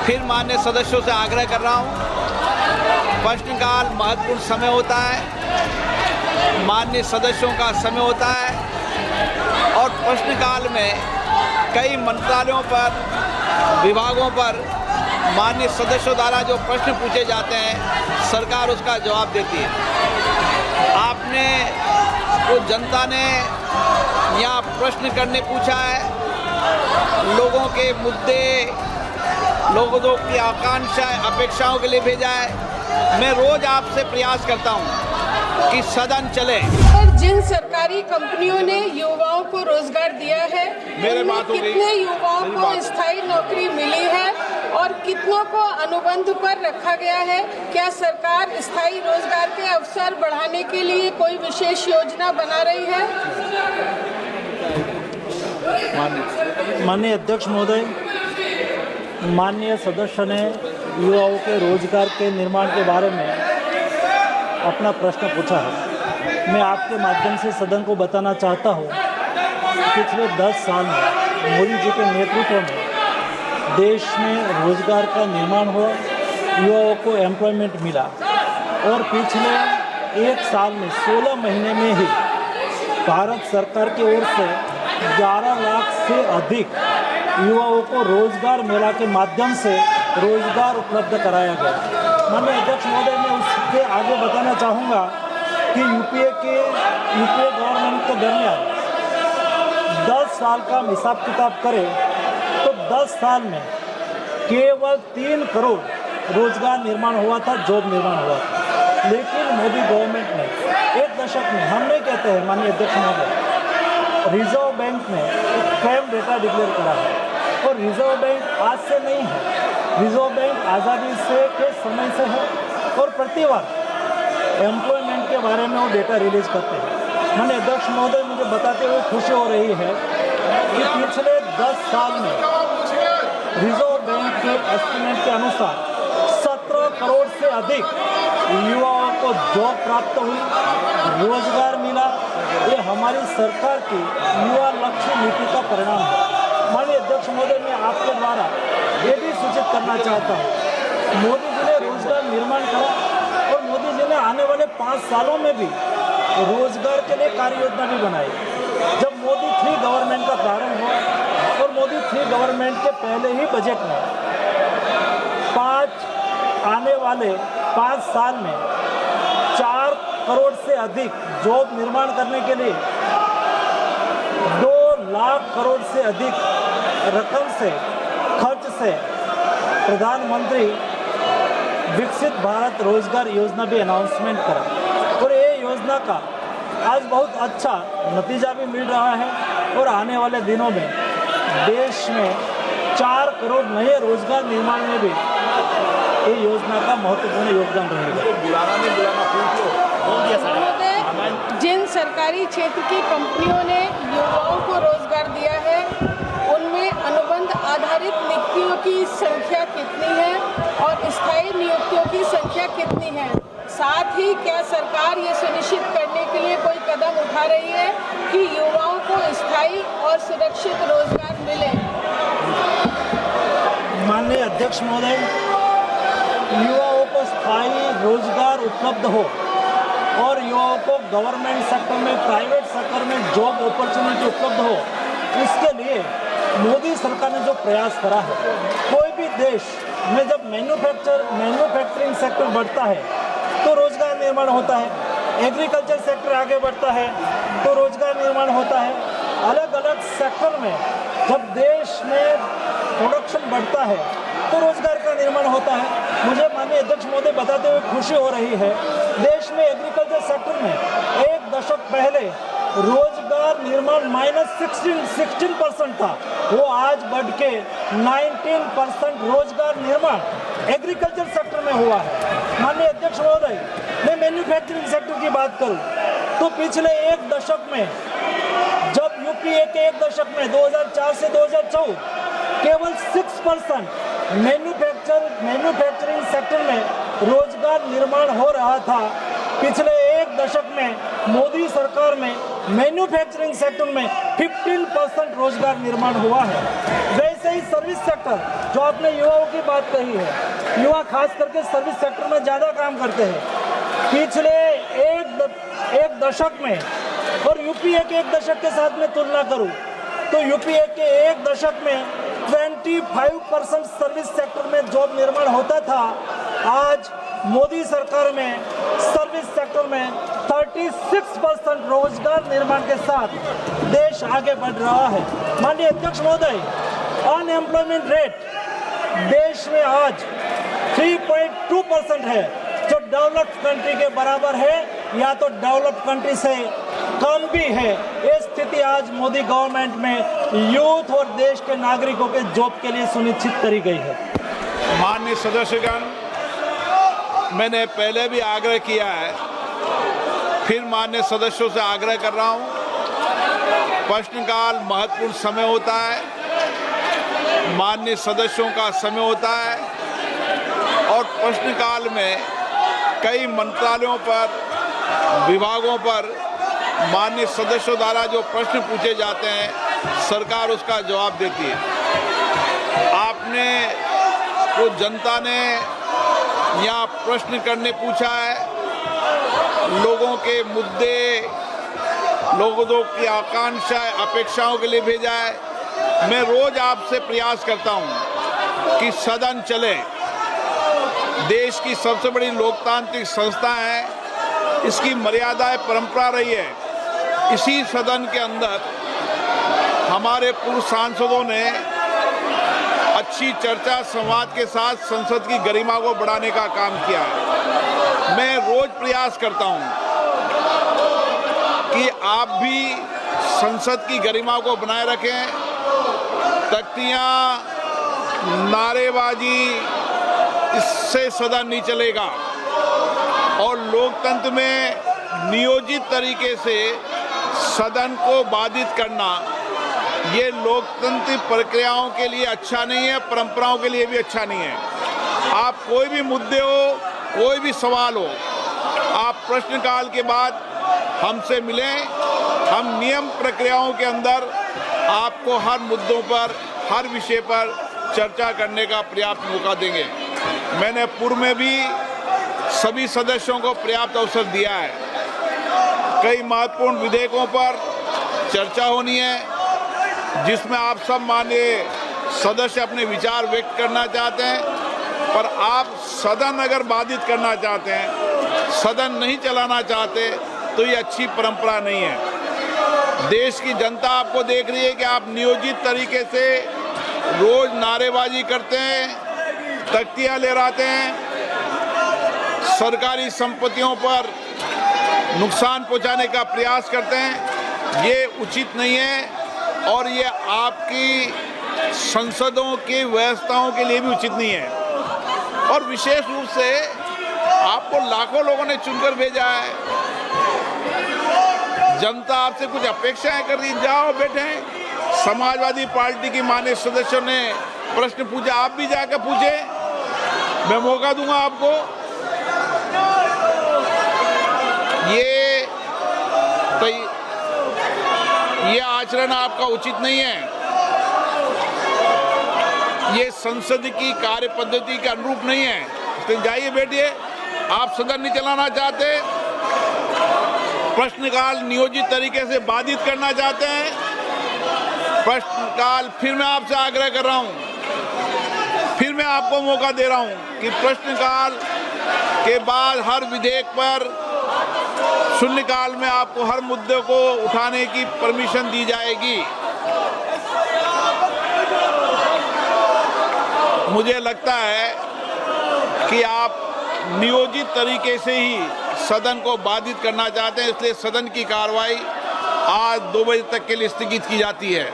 फिर माननीय सदस्यों से आग्रह कर रहा हूँ, प्रश्नकाल महत्वपूर्ण समय होता है, माननीय सदस्यों का समय होता है और प्रश्नकाल में कई मंत्रालयों पर, विभागों पर माननीय सदस्यों द्वारा जो प्रश्न पूछे जाते हैं, सरकार उसका जवाब देती है। आपने जो जनता ने यहाँ प्रश्न करने पूछा है, लोगों के मुद्दे, लोगों की आकांक्षा, अपेक्षाओं के लिए भेजा है। मैं रोज आपसे प्रयास करता हूँ कि सदन चले। जिन सरकारी कंपनियों ने युवाओं को रोजगार दिया है, उनमें कितने युवाओं को स्थायी नौकरी मिली है और कितनों को अनुबंध पर रखा गया है? क्या सरकार स्थायी रोजगार के अवसर बढ़ाने के लिए कोई विशेष योजना बना रही है? माननीय अध्यक्ष महोदय, माननीय सदस्य ने युवाओं के रोजगार के निर्माण के बारे में अपना प्रश्न पूछा है। मैं आपके माध्यम से सदन को बताना चाहता हूँ, पिछले 10 साल में मोदी जी के नेतृत्व में देश में रोजगार का निर्माण हुआ, युवाओं को एम्प्लॉयमेंट मिला और पिछले 1 साल में 16 महीने में ही भारत सरकार की ओर से 11 लाख से अधिक युवाओं को रोजगार मेला के माध्यम से रोजगार उपलब्ध कराया गया। माननीय अध्यक्ष महोदय, मैं उसके आगे बताना चाहूँगा कि यूपीए गवर्नमेंट के दरमियान 10 साल का हिसाब किताब करें तो 10 साल में केवल 3 करोड़ रोजगार निर्माण हुआ था, जॉब निर्माण हुआ था। लेकिन मोदी गवर्नमेंट ने 1 दशक में, हम नहीं कहते हैं माननीय अध्यक्ष महोदय, रिजर्व बैंक ने एक क्राइम डेटा डिक्लेयर करा है और रिजर्व बैंक आज से नहीं है, रिजर्व बैंक आज़ादी से के समय से है और प्रतिवर्ष एम्प्लॉयमेंट के बारे में वो डेटा रिलीज करते हैं। माननीय अध्यक्ष महोदय, मुझे बताते हुए खुशी हो रही है कि पिछले 10 साल में रिजर्व बैंक के एस्टिमेट के अनुसार 17 करोड़ से अधिक युवाओं को जॉब प्राप्त हुई, रोजगार मिला। ये हमारी सरकार की युवा लक्ष्य नीति का परिणाम है। माननीय अध्यक्ष महोदय, मैं आपके द्वारा ये भी सूचित करना चाहता हूँ, मोदी जी ने रोजगार निर्माण करा और मोदी जी ने आने वाले 5 सालों में भी रोजगार के लिए कार्य योजना भी बनाई। जब मोदी 3 गवर्नमेंट का प्रारंभ हुआ और मोदी 3 गवर्नमेंट के पहले ही बजट में आने वाले 5 साल में 4 करोड़ से अधिक जॉब निर्माण करने के लिए 2 लाख करोड़ से अधिक रकम से खर्च से प्रधानमंत्री विकसित भारत रोजगार योजना भी अनाउंसमेंट करा और ये योजना का आज बहुत अच्छा नतीजा भी मिल रहा है और आने वाले दिनों में देश में 4 करोड़ नए रोजगार निर्माण में भी ये योजना का महत्वपूर्ण योगदान रहेगा। जिन सरकारी क्षेत्र की कंपनियों ने युवाओं को रोजगार दिया है, उनमें अनुबंध आधारित नियुक्तियों की संख्या कितनी है और स्थायी नियुक्तियों की संख्या कितनी है? साथ ही क्या सरकार ये सुनिश्चित करने के लिए कोई कदम उठा रही है कि युवाओं को स्थायी और सुरक्षित रोजगार मिले? माननीय अध्यक्ष महोदय, युवाओं को स्थायी रोजगार उपलब्ध हो और युवाओं को गवर्नमेंट सेक्टर में, प्राइवेट सेक्टर में जॉब अपॉर्चुनिटी उपलब्ध हो, इसके लिए मोदी सरकार ने जो प्रयास करा है, कोई भी देश में जब मैन्युफैक्चरिंग सेक्टर बढ़ता है तो रोजगार निर्माण होता है, एग्रीकल्चर सेक्टर आगे बढ़ता है तो रोजगार निर्माण होता है। अलग अलग सेक्टर में जब देश में प्रोडक्शन बढ़ता है तो रोजगार का निर्माण होता है। मुझे माननीय अध्यक्ष महोदय बताते हुए खुशी हो रही है, देश में एग्रीकल्चर सेक्टर में 1 दशक पहले रोजगार निर्माण -16% था, वो आज बढ़ के 19% रोजगार निर्माण एग्रीकल्चर सेक्टर में हुआ है। माननीय अध्यक्ष महोदय, मैं मैन्युफैक्चरिंग सेक्टर की बात करूं तो पिछले 1 दशक में, जब यूपीए के 1 दशक में 2004 से 2014 केवल 6% मैन्युफैक्चरिंग सेक्टर में रोजगार निर्माण हो रहा था, पिछले 1 एक दशक में मोदी सरकार में मैन्युफैक्चरिंग सेक्टर में 15% रोजगार निर्माण हुआ है। वैसे ही सर्विस सेक्टर, जो आपने युवाओं की बात कही है, युवा खास करके सर्विस सेक्टर में ज़्यादा काम करते हैं। पिछले एक दशक में, और यूपीए के एक दशक के साथ में तुलना करूं तो यूपीए के एक दशक में 25% सर्विस सेक्टर में जॉब निर्माण होता था। आज मोदी सरकार में सर्विस सेक्टर में 36% रोजगार निर्माण के साथ देश आगे बढ़ रहा है। माननीय अध्यक्ष महोदय, अनएम्प्लॉयमेंट रेट देश में आज 3.2% है, जो डेवलप्ड कंट्री के बराबर है या तो डेवलप्ड कंट्री से कम भी है। ये स्थिति आज मोदी गवर्नमेंट में यूथ और देश के नागरिकों के जॉब के लिए सुनिश्चित करी गई है। माननीय सदस्यगण, मैंने पहले भी आग्रह किया है, फिर माननीय सदस्यों से आग्रह कर रहा हूं। प्रश्नकाल महत्वपूर्ण समय होता है, माननीय सदस्यों का समय होता है, और प्रश्नकाल में कई मंत्रालयों पर, विभागों पर माननीय सदस्यों द्वारा जो प्रश्न पूछे जाते हैं, सरकार उसका जवाब देती है। आपने को जनता ने यहाँ प्रश्न करने पूछा है, लोगों के मुद्दे, लोगों की आकांक्षा, अपेक्षाओं के लिए भेजा है। मैं रोज आपसे प्रयास करता हूँ कि सदन चले। देश की सबसे बड़ी लोकतांत्रिक संस्था है, इसकी मर्यादाएं परंपरा रही है। इसी सदन के अंदर हमारे पूर्व सांसदों ने अच्छी चर्चा संवाद के साथ संसद की गरिमा को बढ़ाने का काम किया है। मैं रोज प्रयास करता हूं कि आप भी संसद की गरिमा को बनाए रखें। तख्तियां, नारेबाजी, इससे सदन नहीं चलेगा, और लोकतंत्र में नियोजित तरीके से सदन को बाधित करना, ये लोकतांत्रिक प्रक्रियाओं के लिए अच्छा नहीं है, परंपराओं के लिए भी अच्छा नहीं है। आप कोई भी मुद्दे हो, कोई भी सवाल हो, आप प्रश्नकाल के बाद हमसे मिलें। हम नियम प्रक्रियाओं के अंदर आपको हर मुद्दों पर, हर विषय पर चर्चा करने का पर्याप्त मौका देंगे। मैंने पूर्व में भी सभी सदस्यों को पर्याप्त अवसर दिया है। कई महत्वपूर्ण विधेयकों पर चर्चा होनी है, जिसमें आप सब माननीय सदस्य अपने विचार व्यक्त करना चाहते हैं, पर आप सदन अगर बाधित करना चाहते हैं, सदन नहीं चलाना चाहते, तो ये अच्छी परंपरा नहीं है। देश की जनता आपको देख रही है कि आप नियोजित तरीके से रोज नारेबाजी करते हैं, तख्तियां लहराते हैं, सरकारी संपत्तियों पर नुकसान पहुंचाने का प्रयास करते हैं। ये उचित नहीं है, और ये आपकी संसदों की व्यवस्थाओं के लिए भी उचित नहीं है। और विशेष रूप से आपको लाखों लोगों ने चुनकर भेजा है, जनता आपसे कुछ अपेक्षाएं कर रही, जाओ बैठे। समाजवादी पार्टी की माननीय सदस्यों ने प्रश्न पूछा, आप भी जाकर पूछे, मैं मौका दूंगा आपको। ये आचरण आपका उचित नहीं है, ये संसद की कार्य पद्धति के अनुरूप नहीं है। तो जाइए बैठिए। आप सदन नहीं चलाना चाहते, प्रश्नकाल नियोजित तरीके से बाधित करना चाहते हैं। प्रश्नकाल, फिर मैं आपसे आग्रह कर रहा हूं, फिर मैं आपको मौका दे रहा हूं कि प्रश्नकाल के बाद हर विधेयक पर शून्यकाल में आपको हर मुद्दे को उठाने की परमिशन दी जाएगी। मुझे लगता है कि आप नियोजित तरीके से ही सदन को बाधित करना चाहते हैं, इसलिए सदन की कार्रवाई आज 2 बजे तक के लिए स्थगित की जाती है।